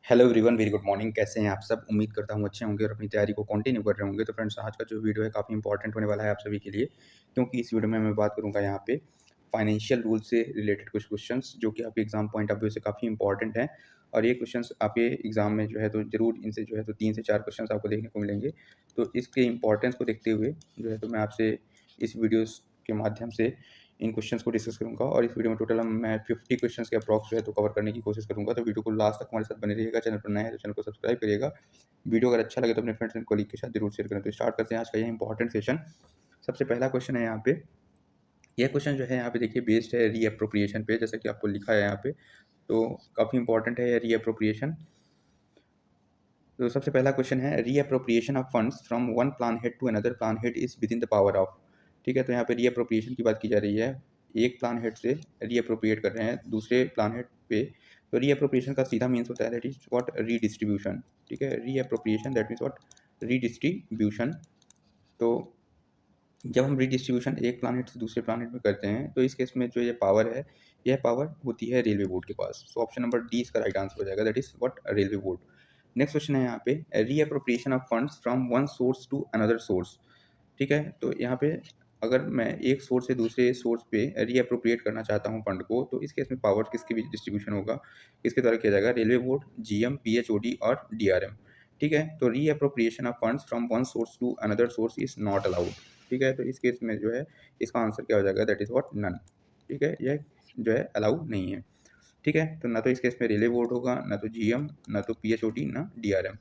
Hello everyone, very good morning. कैसे हैं आप सब? उम्मीद करता हूँ अच्छे होंगे और अपनी तैयारी को कंटिन्यू कर रहे होंगे। तो फ्रेंड्स, आज का जो वीडियो है काफ़ी इंपॉर्टेंट होने वाला है आप सभी के लिए, क्योंकि इस वीडियो में मैं बात करूँगा यहाँ पे फाइनेंशियल रूल से रिलेटेड कुछ क्वेश्चंस जो कि आपके एग्जाम पॉइंट ऑफ व्यू से काफ़ी इंपॉर्टेंट हैं। और ये क्वेश्चंस आपके एग्जाम में जो है तो ज़रूर इनसे जो है तो 3 से 4 क्वेश्चंस आपको देखने को मिलेंगे। तो इसके इंपॉर्टेंस को देखते हुए जो है तो मैं आपसे इस वीडियोज़ के माध्यम से इन क्वेश्चंस को डिस्कस करूँगा और इस वीडियो में टोटल मैं 50 क्वेश्चंस के अप्रॉक्स जो है तो कवर करने की कोशिश करूँगा। तो वीडियो को लास्ट तक हमारे साथ बने रहिएगा। चैनल पर नए हैं तो चैनल को सब्सक्राइब करिएगा। वीडियो अगर अच्छा लगे तो अपने फ्रेंड्स एंड कॉलीग के साथ जरूर शेयर करें। तो स्टार्ट करते हैं आज का यह इंपॉर्टेंट सेशन। सबसे पहला क्वेश्चन है यहाँ पे। यह क्वेश्चन जो है यहाँ पे देखिए बेस्ड है रीअप्रोप्रिएशन पे, जैसा कि आपको लिखा है यहाँ पे। तो काफ़ी इंपॉर्टेंट है यह रीअप्रोप्रिएशन। तो सबसे पहला क्वेश्चन है reappropriation of funds from one plan head to another plan head is within the power of. ठीक है, तो यहाँ पे रीअप्रोप्रिएशन की बात की जा रही है। एक प्लान हेड से रीअप्रोप्रिएट कर रहे हैं दूसरे प्लान हेड पे। तो रीअप्रोप्रिएशन का सीधा मीन्स होता है दैट इज व्हाट रीडिस्ट्रीब्यूशन। ठीक है, reappropriation that means what redistribution. तो जब हम रीडिस्ट्रीब्यूशन एक प्लानेट से दूसरे प्लानेट में करते हैं तो इस केस में जो ये पावर है, यह पावर होती है रेलवे बोर्ड के पास। सो ऑप्शन नंबर डी इसका राइट आंसर हो जाएगा, that is what railway board. Next question है यहाँ पे reappropriation of funds from one source to another source. ठीक है, तो यहाँ पे अगर मैं एक सोर्स से दूसरे सोर्स पे रीअप्रोप्रिएट करना चाहता हूँ फंड को, तो इस केस में पावर किसके बीच डिस्ट्रीब्यूशन होगा, किसके द्वारा किया जाएगा? रेलवे बोर्ड, जीएम, पीएचओडी और डीआरएम। ठीक है, तो reappropriation of funds from one source to another source is not allowed. ठीक है, तो इस केस में जो है इसका आंसर क्या हो जाएगा? That is what none. ठीक है, यह जो है अलाउ नहीं है। ठीक है, तो ना तो इस केस में रेलवे बोर्ड होगा, ना तो जीएम, ना तो पीएचओडी, ना डीआरएम।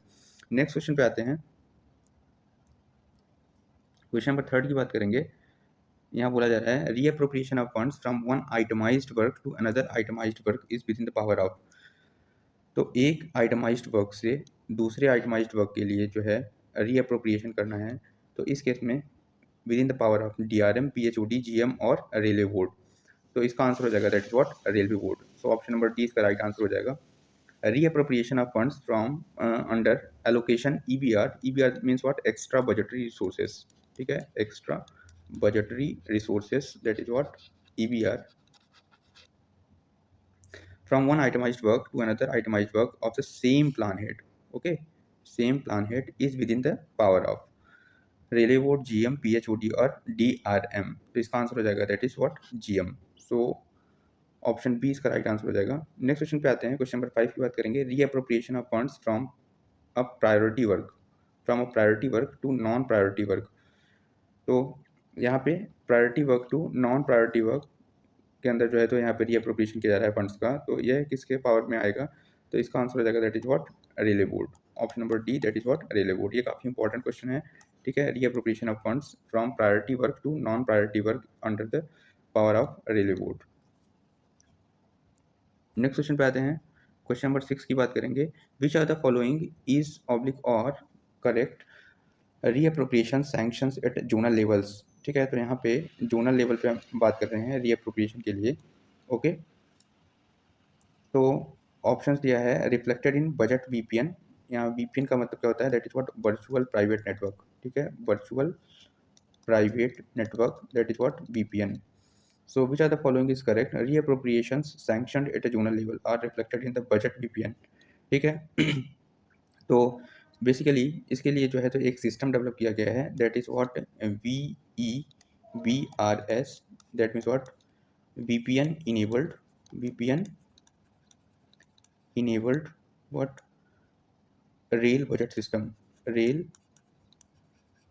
नेक्स्ट क्वेश्चन पे आते हैं। क्वेश्चन नंबर थर्ड की बात करेंगे। यहाँ बोला जा रहा है reappropriation of funds from one itemised work to another itemised work is within the power of. तो एक आइटमाइज्ड वर्क से दूसरे आइटमाइज्ड वर्क के लिए जो है रीअप्रोप्रिएशन करना है, तो इस केस में within the power of DRM, PHOD, GM और रेलवे बोर्ड। तो इसका आंसर हो जाएगा that is what railway board. So option number D इसका राइट आंसर हो जाएगा। Reappropriation of funds from under allocation EBR. EBR means what extra budgetary resources. ठीक है, extra budgetary resources, that is what EBR, from one itemized work to another itemized work of the same plan head. Okay, same plan head is within the power of railway board, GM, PHOD और DRM. तो इसका answer हो जाएगा that is what GM. So option B इसका right answer हो जाएगा। Next question पे आते हैं। क्वेश्चन नंबर 5 की बात करेंगे। Reappropriation of funds from a priority work, from a priority work to non priority work. तो यहाँ पे priority work to non priority work के अंदर जो है तो यहाँ पे रीअप्रोप्रिएशन किया जा रहा है फंड्स का, तो यह किसके पावर में आएगा? तो इसका आंसर हो जाएगा that is what railway board. Option number D that is what railway board. ये काफ़ी इंपॉर्टेंट क्वेश्चन है। ठीक है, reappropriation of funds from priority work to non priority work under the power of railway board. Next question पे आते हैं। Question number 6 की बात करेंगे। Which are the following is oblique और correct reappropriation sanctions at zonal levels. ठीक है, तो यहाँ पे जोनल लेवल पे हम बात कर रहे हैं रीअप्रोप्रिएशन के लिए। ओके, तो ऑप्शंस दिया है रिफ्लेक्टेड इन बजट वीपीएन। यहाँ वीपीएन का मतलब क्या होता है? That is what virtual private network. ठीक है, virtual private network, that is what VPN. So which are the following is correct reappropriations sanctioned at a zonal level are reflected in the budget VPN. ठीक है तो basically इसके लिए जो है तो एक सिस्टम डेवलप किया गया है, that is what VEVRS, that means what VPN enabled, VPN enabled what rail budget system, rail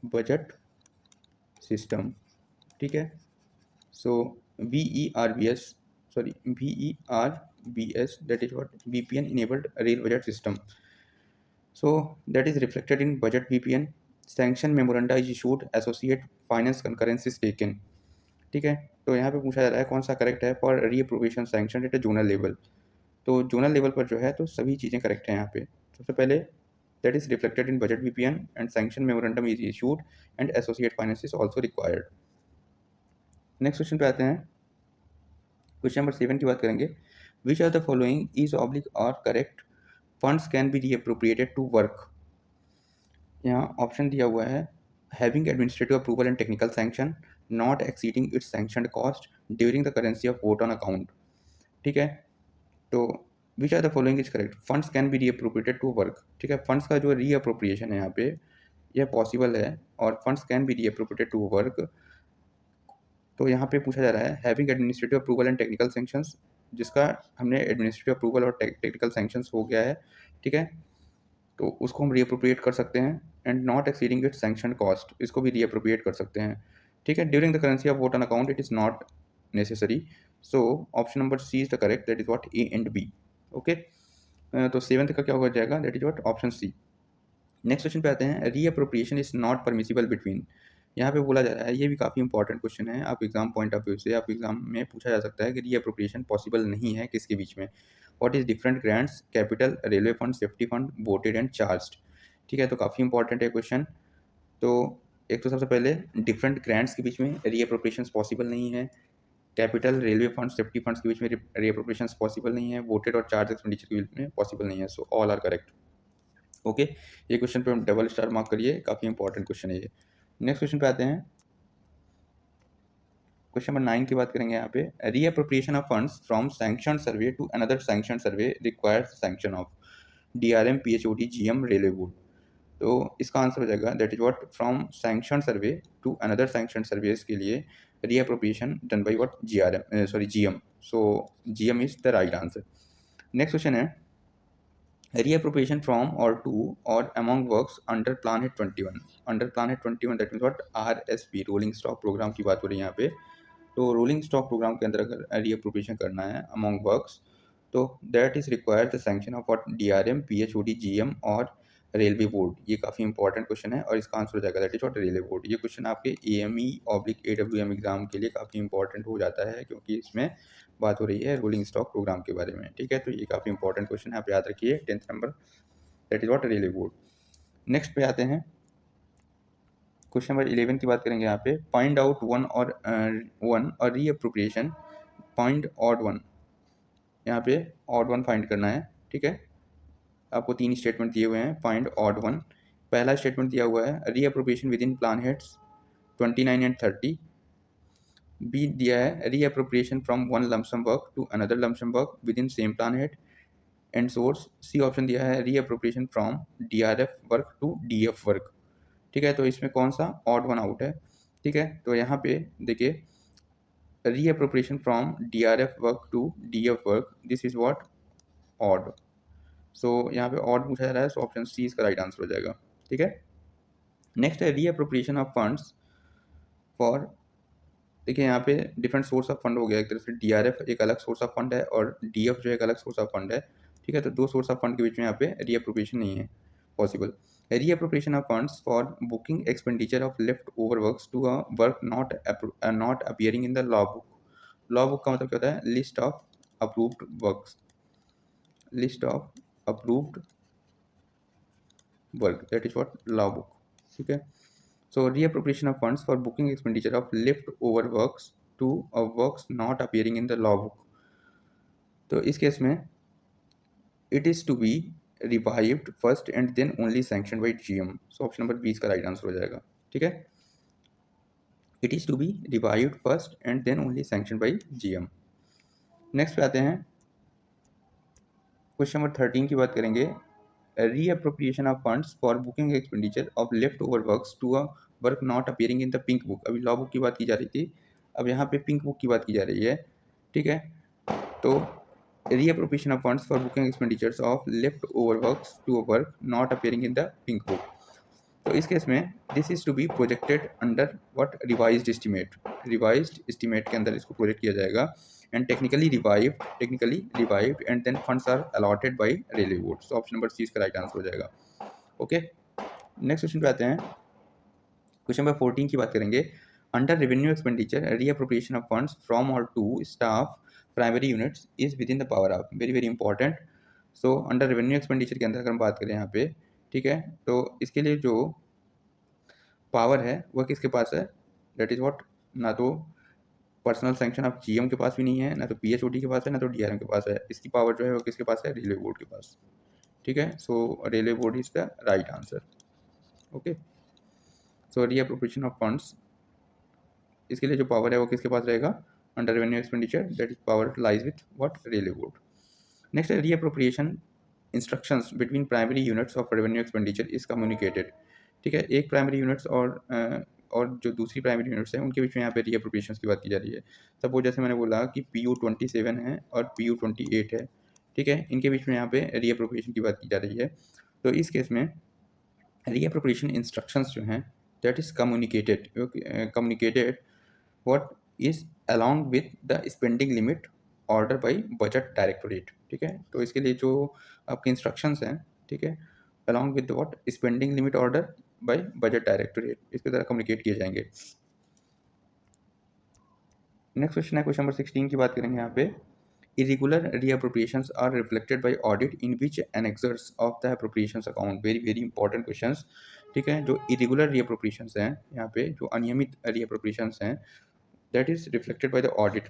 budget system. ठीक है, सो VERBS, sorry VERBS, that is what VPN enabled rail budget system. So that is reflected in budget VPN. Sanction memoranda is issued, associate finance concurrence is taken. ठीक है, तो यहाँ पे पूछा जा रहा है कौन सा करेक्ट है for reappropriation sanction at zonal level. तो जोनल लेवल पर जो है तो सभी चीज़ें करेक्ट हैं यहाँ पे। सबसे पहले that is reflected in budget VPN and sanction memorandum is issued and associate finance is also required. Next question पे आते हैं। क्वेश्चन नंबर 7 की बात करेंगे। Which are the following is oblique और correct funds can be reappropriated to work. यहाँ option दिया हुआ है having administrative approval and technical sanction, not exceeding its sanctioned cost, during the currency of vote on account. ठीक है, तो which are the following is correct? Funds can be reappropriated to work, ठीक है, funds का जो reappropriation है यहाँ पे यह पॉसिबल है, और funds can be reappropriated to work. तो यहाँ पे पूछा जा रहा है having administrative approval and technical sanctions, जिसका हमने एडमिनिस्ट्रेटिव अप्रूवल और टेक्निकल सैंक्शंस हो गया है, ठीक है, तो उसको हम रीअप्रोप्रिएट कर सकते हैं। And not exceeding its sanction cost, इसको भी रीअप्रोप्रिएट कर सकते हैं, ठीक है। During the currency of vote on account it is not necessary. So option number C is the correct, that is what A and B. Okay, तो seventh का क्या हो जाएगा? That is what option C. Next question पे आते हैं, reappropriation is not permissible between. यहाँ पे बोला जा रहा है, ये भी काफ़ी इंपॉर्टेंट क्वेश्चन है, आप एग्जाम पॉइंट ऑफ व्यू से आप एग्जाम में पूछा जा सकता है कि रीअप्रोप्रिएशन पॉसिबल नहीं है किसके बीच में? What is different grants, capital, railway fund, safety fund, voted and charged, ठीक है, तो काफ़ी इंपॉर्टेंट है क्वेश्चन। तो एक तो सबसे पहले डिफरेंट ग्रांट्स के बीच में रीअप्रोप्रिएशन पॉसिबल नहीं है, capital, railway fund, safety funds के बीच में रीअप्रोप्रिएशन पॉसिबल नहीं है, वोटेड और चार्ज एक्सपेंडिचर के बीच में पॉसिबल नहीं है। So all are correct. Okay, ये क्वेश्चन पे हम डबल स्टार मार्क करिए, काफ़ी इंपॉर्टेंट क्वेश्चन है ये। नेक्स्ट क्वेश्चन पे आते हैं, क्वेश्चन नंबर 9 की बात करेंगे यहाँ पे, reappropriation of funds from sanction survey to another sanction survey requires sanction of DRM, PHOD, GM, railway board. तो इसका आंसर हो जाएगा that is what from sanction survey to another sanction surveys के लिए reappropriation done by what GRM, sorry GM. So GM is the right answer. Next question है, reappropriation from or to or among works under plan head 21, under plan head 21 that means what RSP, rolling stock program की बात हो रही है यहाँ पे। तो rolling stock programme के अंदर अगर रीअप्रोप्रिएशन करना है अमॉन्ग वर्क्स, तो that is require the sanction of what DRM, PHOD, GM और रेलवे बोर्ड। ये काफ़ी इंपॉर्टेंट क्वेश्चन है और इसका आंसर हो जाएगा that is what railway board. ये क्वेश्चन आपके AME/AWM एग्जाम के लिए काफ़ी इंपॉर्टेंट हो जाता है, क्योंकि इसमें बात हो रही है रोलिंग स्टॉक प्रोग्राम के बारे में, ठीक है, तो ये काफ़ी इंपॉर्टेंट क्वेश्चन है, आप याद रखिए 10th number, that is what railway board. Next पे आते हैं, क्वेश्चन नंबर 11 की बात करेंगे यहाँ पे, फाइंड आउट वन और रीअप्रोप्रिएशन, फाइंड ऑड वन, यहाँ पे ऑड वन फाइंड करना है, ठीक है। आपको 3 स्टेटमेंट दिए हुए हैं, फाइंड ऑड वन। पहला स्टेटमेंट दिया हुआ है reappropriation within plan heads 29 and 30। B दिया है reappropriation from one lump sum work to another lump sum work within same plan head and source. C option दिया है reappropriation from DRF work to DF work, ठीक है, तो इसमें कौन सा ऑड वन आउट है, ठीक है। तो यहाँ पे देखिए reappropriation from DRF work to DF work, this is what odd. So यहाँ पे ऑड पूछा जा रहा है, सो ऑप्शन सी इसका राइट आंसर हो जाएगा, ठीक है। नेक्स्ट है रीअप्रोप्रिएशन ऑफ फंड्स फॉर, देखिए यहाँ पे डिफरेंट सोर्स ऑफ फंड हो गया, एक तरह से डीआरएफ एक अलग सोर्स ऑफ फंड है और डीएफ जो है एक अलग सोर्स ऑफ फंड है, ठीक है, तो दो सोर्स ऑफ फंड के बीच में यहाँ पे रीअप्रोप्रिएशन नहीं है possible. Reappropriation of funds for booking expenditure of left over works to a work not appearing in the law book. Law book का मतलब क्या होता है? List of approved works, list of approved work, that is what law book, ठीक है। So reappropriation of funds for booking expenditure of leftover works to works not appearing in the law book. तो इस case में it is to be revived first and then only sanctioned by GM. So option number 20 का right answer हो जाएगा, ठीक है। It is to be revived first and then only sanctioned by GM. Next पे आते हैं, question number 13 की बात करेंगे, reappropriation of funds for booking expenditure of left over works to a work not appearing in the pink book. अभी law book की बात की जा रही थी, अब यहाँ पे पिंक बुक की बात की जा रही है, ठीक है। तो reappropriation of funds for booking expenditures of left over works to a work not appearing in the pink book, तो इस केस में this is to be projected under what revised estimate, revised estimate के अंदर इसको project किया जाएगा and technically revived and then funds are allotted by railway board. So option number C इसका right answer हो जाएगा, ओके। नेक्स्ट क्वेश्चन पे आते हैं, क्वेश्चन नंबर 14 की बात करेंगे, under revenue expenditure reappropriation of funds from और to staff primary units is within the power of, very very important. So under revenue expenditure के अंदर अगर हम बात करें यहाँ पे, ठीक है, तो इसके लिए जो पावर है वह किसके पास है? दैट इज व्हाट, ना तो पर्सनल सैंक्शन ऑफ जीएम के पास भी नहीं है, ना तो पीएचओडी के पास है, ना तो डीआरएम के पास है। इसकी पावर जो है वो किसके पास है? रेलवे बोर्ड के पास, ठीक है। So railway board is the right answer, okay. So reappropriation of funds, इसके लिए जो पावर है वो किसके पास रहेगा? Under revenue expenditure, that is power lies with what? Railway board. Next है reappropriation instructions between primary units of revenue expenditure is communicated. ठीक है, एक प्राइमरी यूनिट्स और जो दूसरी प्राइमरी यूनिट्स हैं उनके बीच में यहाँ पे रीअप्रोप्रिएशंस की बात की जा रही है। सपोज जैसे मैंने बोला कि PU27 है और PU28 है, ठीक है, इनके बीच में यहाँ पे रीअप्रोप्रिएशन की बात की जा रही है। तो इस केस में रीअप्रोप्रिएशन इंस्ट्रक्शंस जो हैं that is communicated what is along with the spending limit order by budget directorate. ठीक है, तो इसके लिए जो आपके इंस्ट्रक्शंस हैं, ठीक है, along with what spending limit order by budget directorate, इसके द्वारा कम्युनिकेट किए जाएंगे। नेक्स्ट क्वेश्चन है क्वेश्चन नंबर 16 की बात करेंगे यहाँ पे। Irregular reappropriations are reflected by audit in which annexures of the appropriations account, very very important questions. ठीक है, जो इरेगुलर reappropriations हैं यहाँ पे, जो अनियमित reappropriations हैं, that is reflected by the audit.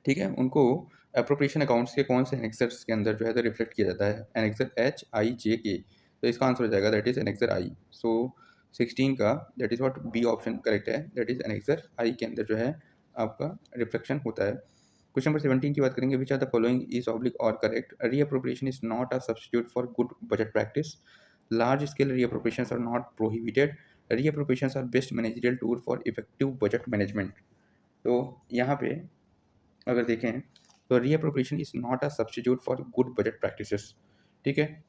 ठीक है, उनको अप्रोप्रिएशन अकाउंट्स के कौन से एनेक्सर्स के अंदर जो है तो रिफ्लेक्ट किया जाता है, एनेक्सर HIJK। तो इसका आंसर हो जाएगा that is annexure I. So 16 का that is what B option correct है, दैट इज एनेक्सर आई के अंदर जो है आपका रिफ्लेक्शन होता है। क्वेश्चन नंबर 17 की बात करेंगे, which are the following is oblique और correct. Reappropriation is not a substitute for good budget practice. Large scale reappropriations are not prohibited. Reappropriations are best managerial tool for effective budget management. तो यहाँ पे अगर देखें तो reappropriation is not a substitute for good budget practices. ठीक है,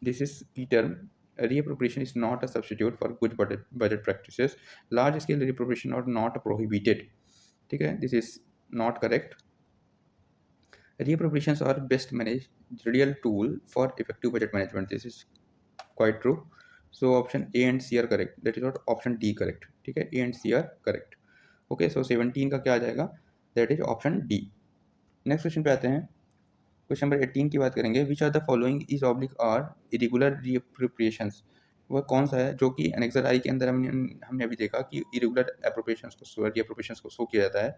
this is key term, reappropriation is not a substitute for good budget practices. Large scale reappropriation are not prohibited. ठीक है, this is not correct. Reappropriations are best managerial tool for effective budget management. This is quite true. So option A and C are correct. That is not option D correct. ठीक है, A and C are correct. Okay, so 17 का क्या आ जाएगा, that is option D. Next question पे आते हैं, question number 18 की बात करेंगे। Which are the following is oblique or irregular reappropriations. वह कौन सा है जो कि एनेक्सर आई के अंदर हमने अभी देखा कि इरेगुलर एप्रोप्रिएशंस को रीअप्रोप्रिएशंस को शो किया जाता है।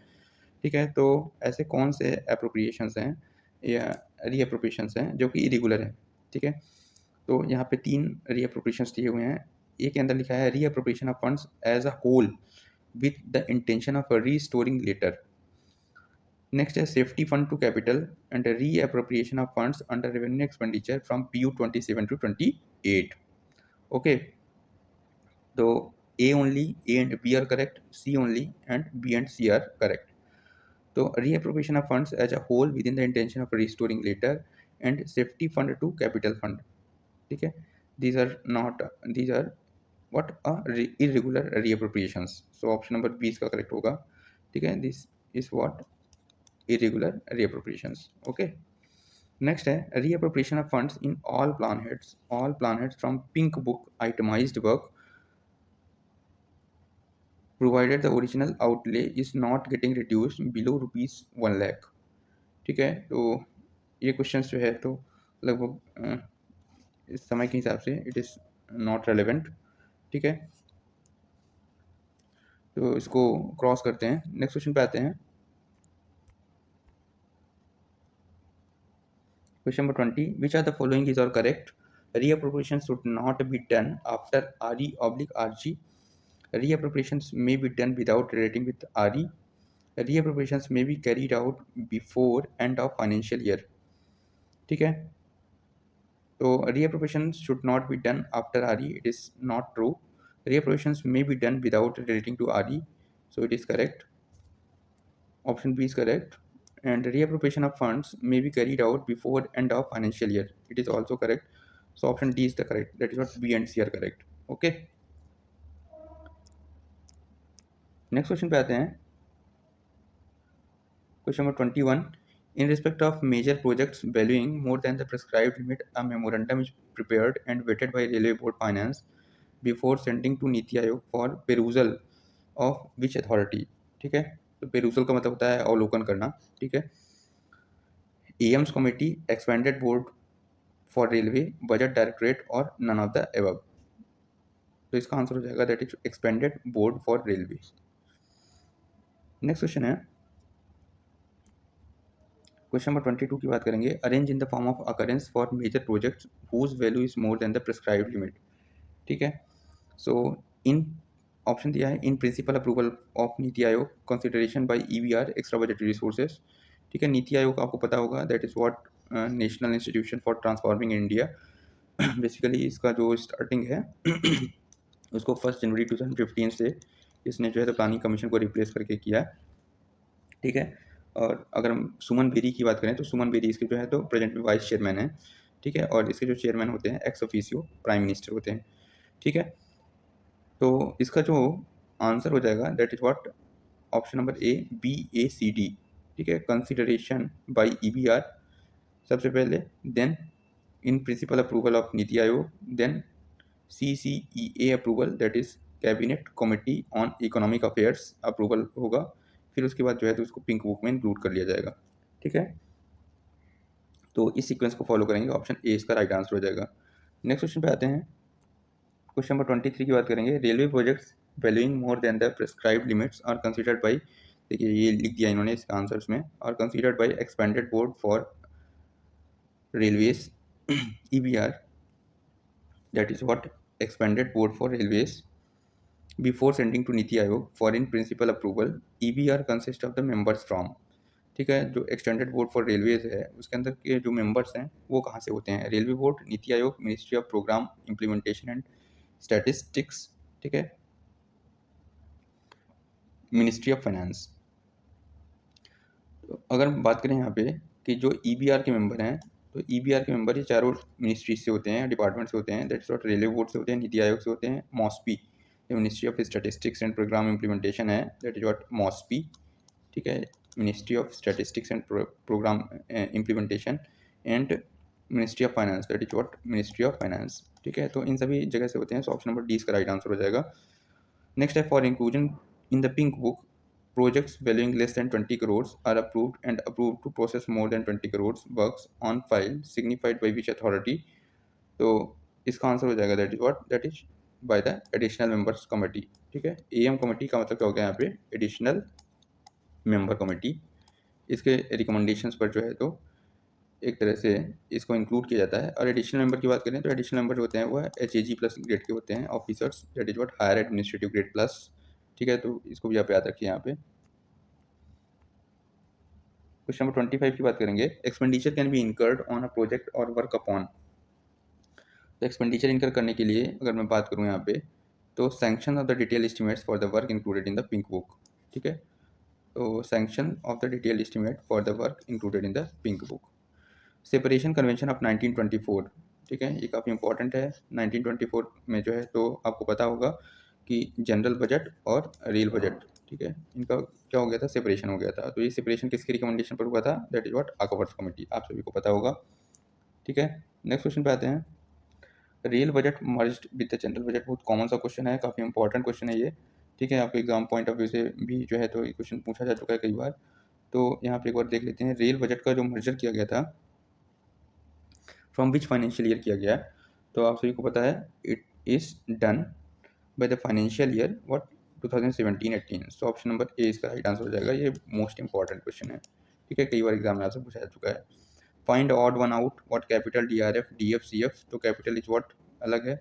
ठीक है, तो ऐसे कौन से एप्रोप्रिएशंस हैं या रीअप्रोप्रिएशंस हैं जो कि इरेगुलर हैं। ठीक है, तो यहाँ पे 3 रीअप्रोप्रिएशंस दिए हुए हैं। एक के अंदर लिखा है reappropriation of funds as a whole with the intention of restoring later. Next is safety fund to capital and a reappropriation of funds under revenue expenditure from PU27 to 28. Okay, so A only, A and B are correct, C only, and B and C are correct. So reappropriation of funds as a whole within the intention of restoring later and safety fund to capital fund. Okay, these are not, these are what irregular reappropriations. So option number B is correct होगा। ठीक है, this is what irregular reappropriations. Okay, next है reappropriation of funds in all plan heads from pink book itemized work provided the original outlay is not getting reduced below rupees 1 lakh। ठीक है, तो ये questions जो है तो लगभग इस समय के हिसाब से इट इज़ नॉट रेलेवेंट। ठीक है, तो इसको क्रॉस करते हैं, नेक्स्ट क्वेश्चन पे आते हैं। Question number 20. Which are the following is all correct? Reappropriation should not be done after RE/RG. Reappropriations may be done without relating with RE. Reappropriations may be carried out before end of financial year. ठीक है, तो reappropriations should not be done after RE. It is not true. Reappropriations may be done without relating to RE. So it is correct. Option B is correct. And reappropriation of funds may be carried out before end of financial year. It is also correct. So option D is the correct. That is what B and C are correct. Okay. Next question पे आते हैं, question number 21। In respect of major projects valuing more than the prescribed limit, a memorandum is prepared and vetted by Railway Board Finance before sending to NITI Aayog for perusal of which authority। ठीक है, तो perusal का मतलब होता है अवलोकन करना। ठीक है, AIIMS committee, expanded board for railway, budget directorate और नन ऑफ द एबव। तो इसका आंसर हो जाएगा that is expanded board for railway. Next question है क्वेश्चन नंबर 22 की बात करेंगे। Arrange in the form of occurrence for major projects whose value is more than the prescribed limit. ठीक है, सो इन ऑप्शन दिया है इन principle approval of NITI Aayog, consideration by EBR extra budgetary resources, ठीक है। नीति आयोग आपको पता होगा, that is what national institution for transforming India. Basically इसका जो स्टार्टिंग है उसको 1 जनवरी 2015 से इसने जो है तो प्लानिंग कमीशन को रिप्लेस करके किया, ठीक है। और अगर हम सुमन बेरी की बात करें तो सुमन बेरी इसके जो है तो प्रेजेंट में वाइस चेयरमैन है, ठीक है। और इसके जो चेयरमैन होते हैं एक्स ऑफिशियो प्राइम मिनिस्टर होते हैं, ठीक है। तो इसका जो आंसर हो जाएगा that is what option number A, B, A, C, D, ठीक है। कंसिडरेशन बाय ईबीआर सबसे पहले, then in principle approval of NITI Aayog, then CCEA approval that is cabinet committee on economic affairs approval होगा, फिर उसके बाद जो है तो उसको पिंक बुक में इंक्लूड कर लिया जाएगा, ठीक है। तो इस सीक्वेंस को फॉलो करेंगे, ऑप्शन ए इसका राइट आंसर हो जाएगा। नेक्स्ट क्वेश्चन पे आते हैं। क्वेश्चन नंबर 23 की बात करेंगे। Railway projects valuing more than the prescribed limits are considered by, देखिए ये लिख दिया इन्होंने इसका आंसर्स में, are considered by expanded board for railways EBR, that is what expanded board for railways before sending to NITI Aayog for in principle approval, EBR consists of the members from, ठीक है। जो एक्सटेंडेड बोर्ड फॉर रेलवेज है उसके अंदर के जो members हैं वो कहाँ से होते हैं? Railway board, NITI Aayog, ministry of programme implementation and statistics, ठीक है, मिनिस्ट्री ऑफ फाइनेंस। तो अगर बात करें यहाँ पे कि जो EBR के मेंबर हैं, तो EBR के मेंबर ये चारों मिनिस्ट्री से होते हैं, डिपार्टमेंट से होते हैं, दैट्स व्हाट रेलवे बोर्ड से होते हैं, नीति आयोग से होते हैं, MoSPI ministry of statistics and programme implementation है, दैट इज व्हाट मॉस्पी, ठीक है, ministry of statistics and programme implementation, and ministry of finance, that is what ministry of finance, ठीक है। तो इन सभी जगह से होते हैं, सो ऑप्शन नंबर डी इसका राइट आंसर हो जाएगा। नेक्स्ट है for inclusion in the pink book, projects valuing less than 20 crores are approved to process more than 20 crores works on file signified by which authority। तो इसका answer हो जाएगा that is what, that is by the additional members committee, ठीक है। AM committee का मतलब क्या हो गया यहाँ पे? Additional member committee. इसके रिकमेंडेशंस पर जो है तो एक तरह से इसको इंक्लूड किया जाता है। और एडिशनल मेंबर की बात करें तो एडिशनल मेंबर जो होते हैं वह HAG प्लस ग्रेड के होते हैं officers, that is what higher administrative grade plus, ठीक है। तो इसको भी आप याद रखिए यहाँ पे। क्वेश्चन नंबर 25 की बात करेंगे। Expenditure can be incurred on a project और वर्क अपॉन, तो एक्सपेंडिचर इनकर करने के लिए अगर मैं बात करूँ यहाँ पे तो sanction of the detail estimates for the work included in the pink book, ठीक है। तो sanction of the detail estimate for the work included in the pink book. Separation convention of 1924, ठीक है, ये काफ़ी इंपॉर्टेंट है। 1924 में जो है तो आपको पता होगा कि जनरल बजट और रेल बजट, ठीक है, इनका क्या हो गया था? सेपरेशन हो गया था। तो ये सेपरेशन किसके रिकमेंडेशन पर हुआ था? दैट इज व्हाट आकवर्थ कमेटी, आप सभी को पता होगा, ठीक है। नेक्स्ट क्वेश्चन पे आते हैं। Rail budget merged with the general budget, बहुत कॉमन सा क्वेश्चन है, काफ़ी इंपॉर्टेंट क्वेश्चन है ये, ठीक है। आपके एग्जाम पॉइंट ऑफ व्यू से भी जो है तो ये क्वेश्चन पूछा जा चुका है कई बार। तो यहाँ पे एक बार देख लेते हैं, रेल बजट का जो मर्जर किया गया था फ्रॉम विच फाइनेंशियल ईयर किया गया, तो आप सभी को पता है it is done by the financial year what 2017-18। So option number A इसका राइट आंसर हो जाएगा। ये मोस्ट इंपॉर्टेंट क्वेश्चन है, ठीक है, कई बार एग्जाम में आपसे पूछा जा चुका है। Find odd one out what capital DRF DF CF, तो कैपिटल इज व्हाट अलग है,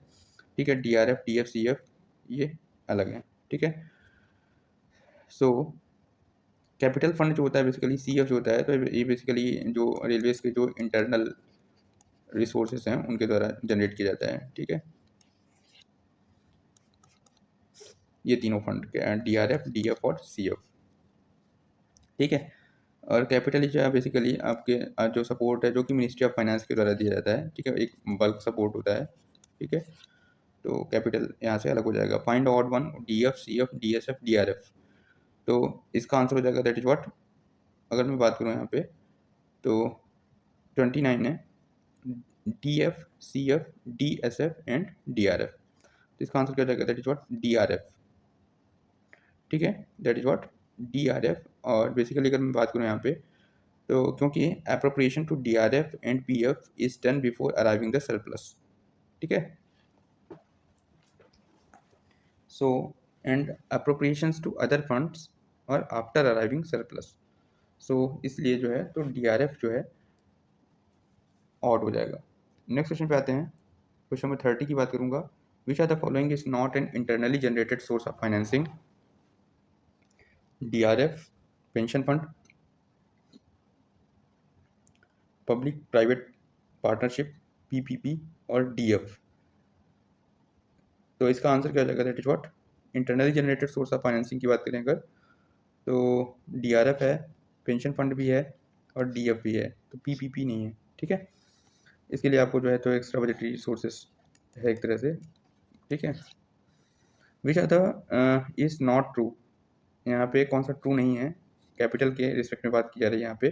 ठीक है, DRF DF CF ये अलग है, ठीक है। सो कैपिटल फंड जो होता है बेसिकली CF जो होता है, तो ये बेसिकली जो रेलवेज के जो इंटरनल रिसोर्सेज हैं उनके द्वारा जनरेट किया जाता है, ठीक है। ये तीनों फंड के DRF DF और CF, ठीक है। और कैपिटल जो है बेसिकली आपके जो सपोर्ट है जो कि मिनिस्ट्री ऑफ फाइनेंस के द्वारा दिया जाता है, ठीक है, एक बल्क सपोर्ट होता है, ठीक है। तो कैपिटल यहाँ से अलग हो जाएगा। Find odd one DF CF DSF DRF, तो इसका आंसर हो जाएगा दैट इज व्हाट, अगर मैं बात करूँ यहाँ पे तो 29 है DF CF DSF and DRF, तो इसका आंसर क्या हो जाएगा? दैट इज व्हाट DRF, ठीक है, दैट इज व्हाट DRF। और बेसिकली अगर मैं बात करूँ यहाँ पे तो क्योंकि appropriation to DRF and PF is done before arriving the surplus, ठीक है। So and appropriations to other funds और आफ्टर अराइविंग सरप्लस, सो इसलिए जो है तो DRF जो है ऑड हो जाएगा। नेक्स्ट क्वेश्चन पे आते हैं। क्वेश्चन नंबर 30 की बात करूंगा। Which are the following is not an internally generated source of financing? DRF pension fund, public private partnership, PPP और डीएफ। तो इसका आंसर क्या हो जाएगा, that is what internally generated source of financing की बात करें अगर, तो डीआरएफ है, पेंशन फंड भी है और डीएफ भी है, तो पीपीपी नहीं है। ठीक है, इसके लिए आपको जो है तो एक्स्ट्रा बजटरी सोर्सेस है एक तरह से। ठीक है, which are the is not true, यहाँ पे कौन सा ट्रू नहीं है, कैपिटल के रिस्पेक्ट में बात की जा रही है यहाँ पे।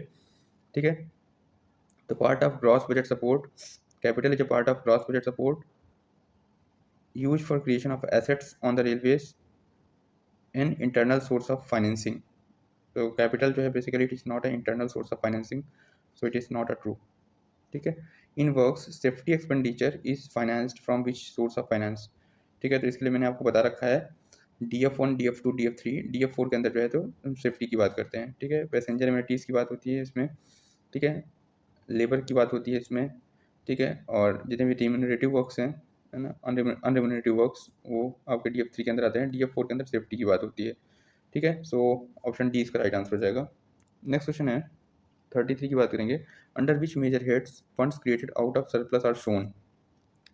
ठीक है, तो part of gross budget support, capital is a part of gross budget support use for creation of assets on the railways and internal source of financing. तो कैपिटल जो है basically it is not a internal source of financing, so it is not a true. ठीक है, इन works safety expenditure is financed from which source of finance. ठीक है, तो इसके लिए मैंने आपको बता रखा है DF1, DF2, DF3, DF4 के अंदर जो है तो सेफ्टी की बात करते हैं। ठीक है, पैसेंजर एमिनिटीज़ की बात होती है इसमें। ठीक है, लेबर की बात होती है इसमें। ठीक है, और जितने भी रिम्यूनरेटिव वर्क्स हैं, है ना, अनरिम्यूनरेटिव वर्क्स, वो आपके DF3 के अंदर आते हैं। DF4 के अंदर सेफ्टी की बात होती है। ठीक है, सो ऑप्शन डी इसका राइट आंसर हो जाएगा। नेक्स्ट क्वेश्चन है 33 की बात करेंगे, under which major heads funds created out of surplus are shown.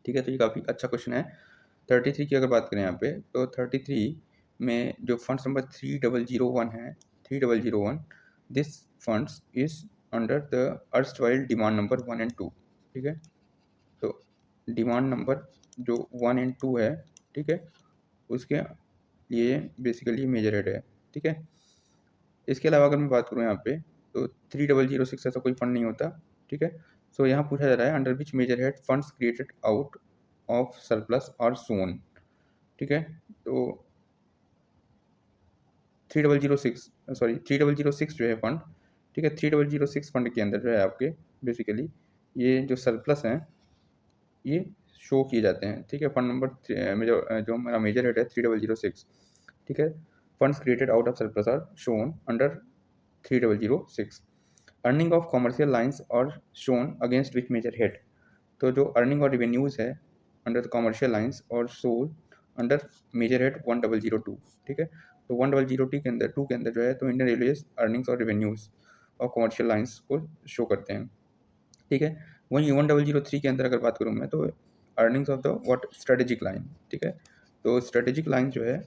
ठीक है, तो ये काफ़ी अच्छा क्वेश्चन है। 33 की अगर बात करें यहाँ पे, तो 33 में जो फंड्स नंबर 3001 है, 3001, this funds is under the erstwhile demand number 1 and 2। ठीक है, तो डिमांड नंबर जो 1 and 2 है, ठीक है, उसके लिए बेसिकली मेजर हेड है। ठीक है, इसके अलावा अगर मैं बात करूँ यहाँ पे, तो 3006 ऐसा कोई फंड नहीं होता। ठीक है, सो यहाँ पूछा जा रहा है under which major head funds created out of surplus are shown. ठीक है, तो 3006 जो है फंड, ठीक है, 3006 फंड के अंदर जो है आपके बेसिकली ये जो सरप्लस हैं ये शो किए जाते हैं। ठीक है, फंड नंबर में जो हमारा मेजर हेड है 3006। ठीक है, funds created out of surplus are shown under 3006। Earning of commercial lines और shown against which major head, तो जो अर्निंग और रिवेन्यूज़ है अंडर द कॉमर्शियल लाइंस और सोल अंडर मेजर हेड 1002। ठीक है, तो 1002 के अंदर जो है तो इंडियन रेलवेज अर्निंग्स और रिवेन्यूज़ और कॉमर्शियल लाइंस को शो करते हैं। ठीक है, वहीं 1003 के अंदर अगर बात करूँ मैं, तो earnings of the what strategic line. ठीक है, तो स्ट्रेटेजिक लाइन जो है,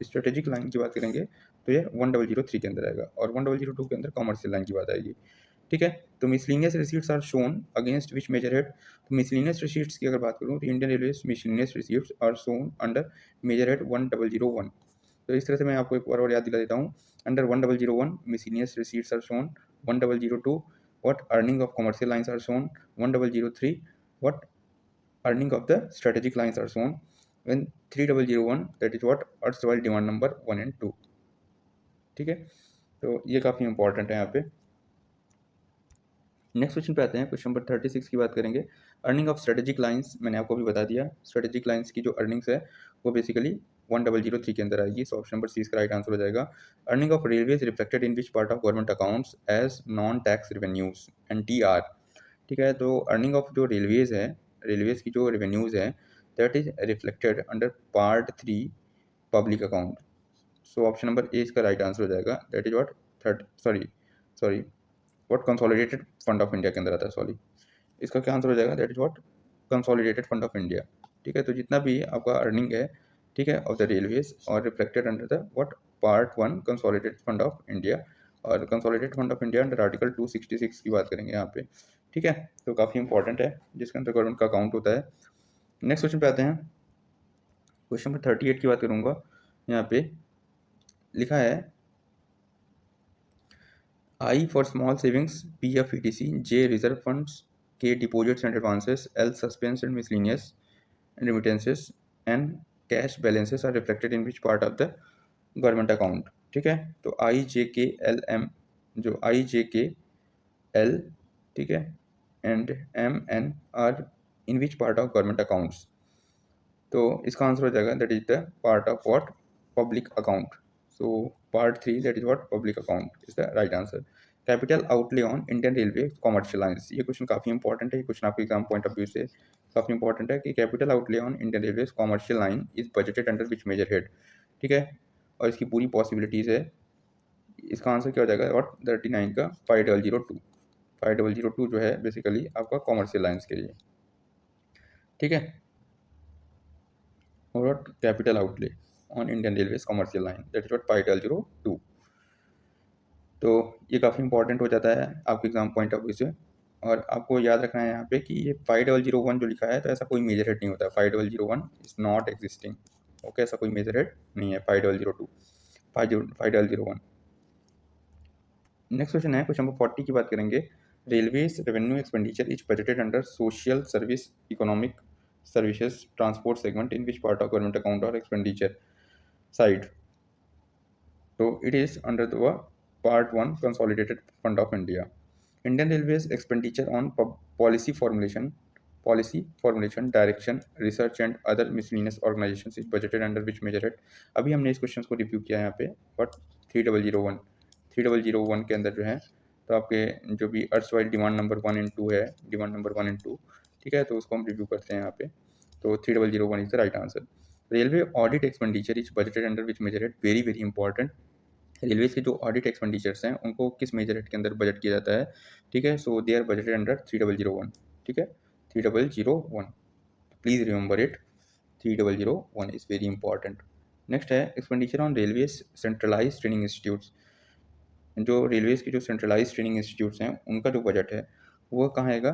स्ट्रेटेजिक लाइन की बात करेंगे तो ये 1003 के अंदर आएगा, और 1002 के अंदर कॉमर्शियल लाइन की बात आएगी। ठीक है, तो miscellaneous receipts are shown against which major head, तो मिसलिनियस रिसीट्स की अगर बात करूँ तो Indian railways miscellaneous receipts are shown under major head 1001। तो इस तरह से मैं आपको एक बार और याद दिला देता हूँ, under 1001 miscellaneous receipts are shown, 1002 what earning of commercial lines are shown, 1003 what earning of the strategic lines are shown, when 3001 that is what erstwhile demand number 1 and 2। ठीक है, तो ये काफ़ी इंपॉर्टेंट है यहाँ पे। नेक्स्ट क्वेश्चन पे आते हैं, क्वेश्चन नंबर 36 की बात करेंगे। अर्निंग ऑफ स्ट्रेटेजिक लाइंस मैंने आपको भी बता दिया, स्ट्रेटेजिक लाइंस की जो अर्निंग्स है वो बेसिकली 1003 के अंदर आएगी, सो ऑप्शन नंबर सी इसका राइट आंसर हो जाएगा। Earning of railways reflected in which part of government accounts as non tax revenues NTR। ठीक है, तो अर्निंग ऑफ जो रेलवेज है, रेलवेज की जो रेवेन्यूज़ है that is reflected under part 3 public account, so option number A इसका right answer हो जाएगा, that is what third sorry what consolidated fund of India के अंदर आता है, सॉरी इसका क्या आंसर हो जाएगा, that is what consolidated fund of India. ठीक है, तो जितना भी आपका अर्निंग है, ठीक है, ऑफ द रेलवेज और reflected under the what part 1 consolidated fund of India, और consolidated fund of India under article 266 की बात करेंगे यहाँ पे। ठीक है, तो काफ़ी इंपॉर्टेंट है जिसके अंदर गवर्नमेंट का अकाउंट होता है। नेक्स्ट क्वेश्चन पे आते हैं, क्वेश्चन नंबर 38 की बात करूँगा। यहाँ पे लिखा है I for small savings, P of ETC, J reserve funds, K deposits and advances, L suspense and miscellaneous remittances, and cash balances are reflected in which part of the government account। ठीक है, तो I J K L M, जो I J K L, ठीक है, and M N are in which part of government accounts, तो इसका answer हो जाएगा that is the part of what public account, so part 3 that is what public account is the right answer. Capital outlay on Indian railway commercial lines, ये question काफ़ी important है, ये question आपके exam point of view से काफ़ी important है कि capital outlay on Indian railway commercial line is budgeted under which major head. ठीक है, और इसकी पूरी पॉसिबिलिटीज़ है, इसका आंसर क्या हो जाएगा व्हाट 39 का 5002। 5002 जो है बेसिकली आपका कॉमर्शियल लाइन्स के लिए, ठीक है। और capital outlay on Indian railways commercial line, that is what 5002। तो ये काफ़ी इंपॉर्टेंट हो जाता है आपके एग्जाम पॉइंट ऑफ व्यू से। और आपको याद रखना है यहाँ पे कि ये 5001 जो लिखा है तो ऐसा कोई मेजर हेड नहीं होता, 5001 इज नॉट एग्जिस्टिंग। ओके, ऐसा कोई मेजर हेड नहीं है 5002, 5001। नेक्स्ट क्वेश्चन है, क्वेश्चन नंबर 40 की बात करेंगे। Railways revenue expenditure is budgeted under social service economic services transport segment in which part of government account और एक्सपेंडिचर साइड। तो it is under the part 1 consolidated fund of India. Indian Railways expenditure on policy formulation, direction, research and other miscellaneous organizations is budgeted under which measure head? अभी हमने इस question को review किया यहाँ पे, but 3001 के अंदर जो है तो आपके जो भी अर्थ डिमांड नंबर 1 एंड 2 है, डिमांड नंबर 1 एंड 2, ठीक है, तो उसको हम रिव्यू करते हैं यहाँ पे। तो 3001 is the right answer. Railway audit expenditure is budgeted under which major head? Very very important. Railways के जो ऑडिट एक्सपेंडिचर्स हैं उनको किस मेजर हेड के अंदर बजट किया जाता है, ठीक है। So they are budgeted under 3001, ठीक है, 3001। Please remember it, 3001 is very important. Next है expenditure on railways centralise training institutes. जो रेलवेज के जो सेंट्रलाइज ट्रेनिंग इंस्टीट्यूट्स हैं उनका जो बजट है वो कहाँ आएगा?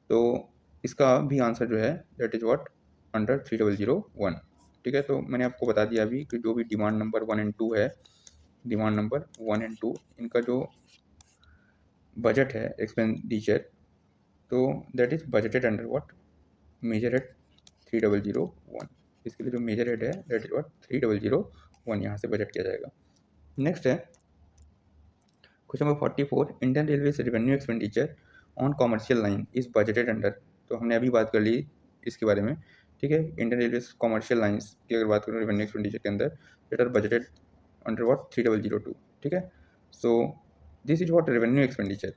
तो इसका भी आंसर जो है दैट इज व्हाट अंडर 3001, ठीक है। तो मैंने आपको बता दिया अभी कि जो भी डिमांड नंबर 1 एंड 2 है, डिमांड नंबर 1 एंड 2 इनका जो बजट है एक्सपेंडिचर, तो that is budgeted under what major head 3001। इसके लिए जो मेजर हेड है दैट इज व्हाट 3001, यहाँ से बजट किया जाएगा। नेक्स्ट है question number 44, Indian railway revenue expenditure on commercial line is budgeted under. तो हमने अभी बात कर ली इसके बारे में, ठीक है। इंडियन रेलवे कॉमर्शियल लाइन्स की अगर बात करें रेवेन्यू एक्सपेंडिचर के अंदर, that are budgeted under what 3002, ठीक है। So this is what revenue expenditure,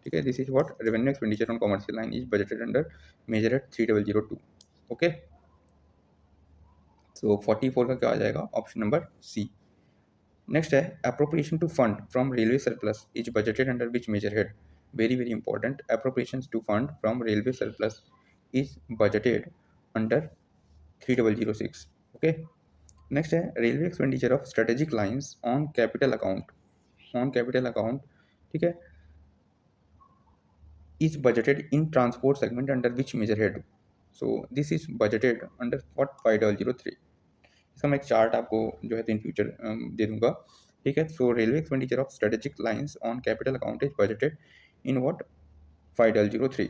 ठीक है, this is what revenue expenditure on commercial line is budgeted under major head 3002, okay. So 44 का क्या आ जाएगा? Option number C. नेक्स्ट है appropriation to fund from railway surplus is budgeted under which major head? Very very important, appropriation to fund from railway surplus is budgeted under 3006, okay. Next है railway expenditure of strategic lines on capital account, on capital account, ठीक है, is budgeted in transport segment under which measure head? So this is budgeted under what 5003। इसका मैं एक chart आपको जो है in future दे दूंगा, ठीक है। So railway expenditure of strategic lines on capital account is budgeted in what 5003।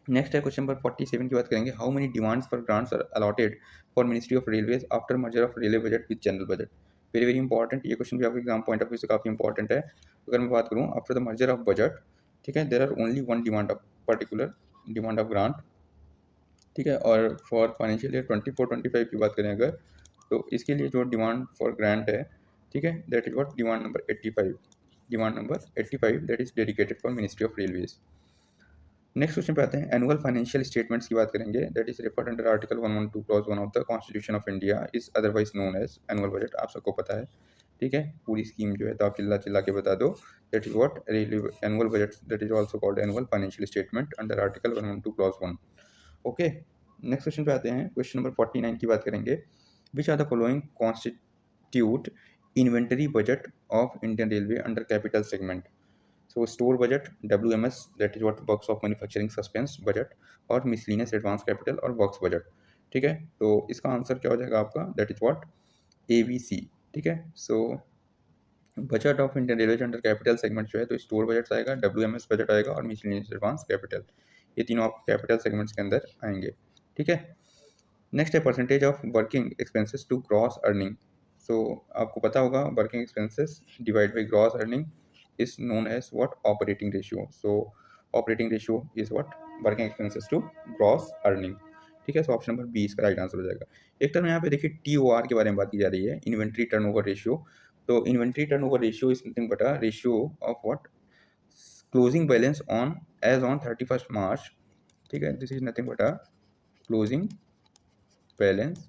Next है क्वेश्चन नंबर 47 की बात करेंगे। How many demands for grants are allotted for ministry of railways after merger of railway budget with general budget? Very very important, ये question भी आपके exam point of view से काफ़ी important है। अगर मैं बात करूँ after the merger of budget, ठीक है, there are only one demand of particular demand of grant, ठीक है। और फॉर फाइनेंशियल ईयर 24-25 की बात करें अगर, तो इसके लिए जो डिमांड फॉर ग्रांट है, ठीक है, that is what demand number 85, demand number 85 that is dedicated for ministry of railways. Next question पे आते हैं, एनुअल फाइनेंशियल स्टेटमेंट्स की बात करेंगे। That is referred under article 112 clause 1 of the constitution of India is otherwise known as annual budget. आप सबको पता है, ठीक है, पूरी स्कीम जो है तो आप चिल्ला चिल्ला के बता दो। That is what annual budget, that is also called annual financial statement under article 112 clause 1, okay. Next question पे आते हैं, क्वेश्चन नंबर 49 की बात करेंगे। Which are the following constitute inventory budget of Indian railway under capital segment? So store budget, WMS that is what works of manufacturing suspense budget, और miscellaneous advance capital और works budget, ठीक है। तो इसका answer क्या हो जाएगा आपका? दैट इज व्हाट ABC, ठीक है। So budget of Indian railway under capital segment जो है तो स्टोर बजट आएगा, WMS बजट आएगा और मिसलिनियस एडवांस कैपिटल, ये तीनों आपको कैपिटल सेगमेंट्स के अंदर आएंगे, ठीक है। नेक्स्ट है percentage of working expenses to gross earning. So आपको पता होगा working expenses divide by gross earning is known as what operating ratio. So operating ratio is what working expenses to gross earning, ठीक है। So option number 20 का right answer हो जाएगा। एक तरह यहाँ पे देखिए TOR के बारे में बात की जा रही है, इन्वेंट्री टर्नओवर रेशियो। तो inventory turnover ratio is nothing but a ratio of what closing balance on as on 31 March, ठीक है। This is nothing but a closing balance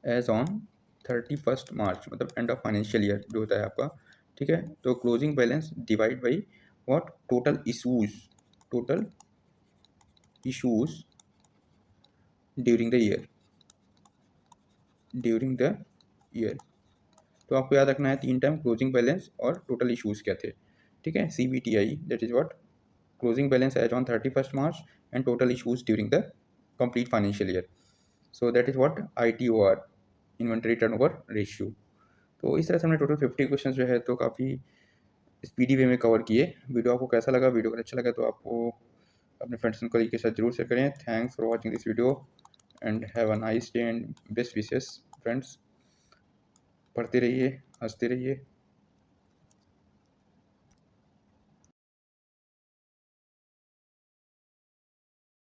as on 31 March, मतलब एंड ऑफ फाइनेंशियल ईयर जो होता है आपका, ठीक है। तो closing balance divide by what, total issues during the year. तो आपको याद रखना है 3 टाइम क्लोजिंग बैलेंस और टोटल इशूज़ क्या थे। ठीक है, CBTI that is what, closing balance as on 31st March and total issues during the complete financial year. So that is what ITOR, inventory turnover ratio. तो इस तरह से हमने टोटल 50 क्वेश्चन जो है तो काफ़ी स्पीडी वे में कवर किए। वीडियो आपको कैसा लगा? वीडियो अगर अच्छा लगा तो आपको अपने फ्रेंड्स एंड कलीग के साथ जरूर शेयर करें। Thanks for watching this video and have a nice day and best wishes friends. पढ़ते रहिए, हंसते रहिए।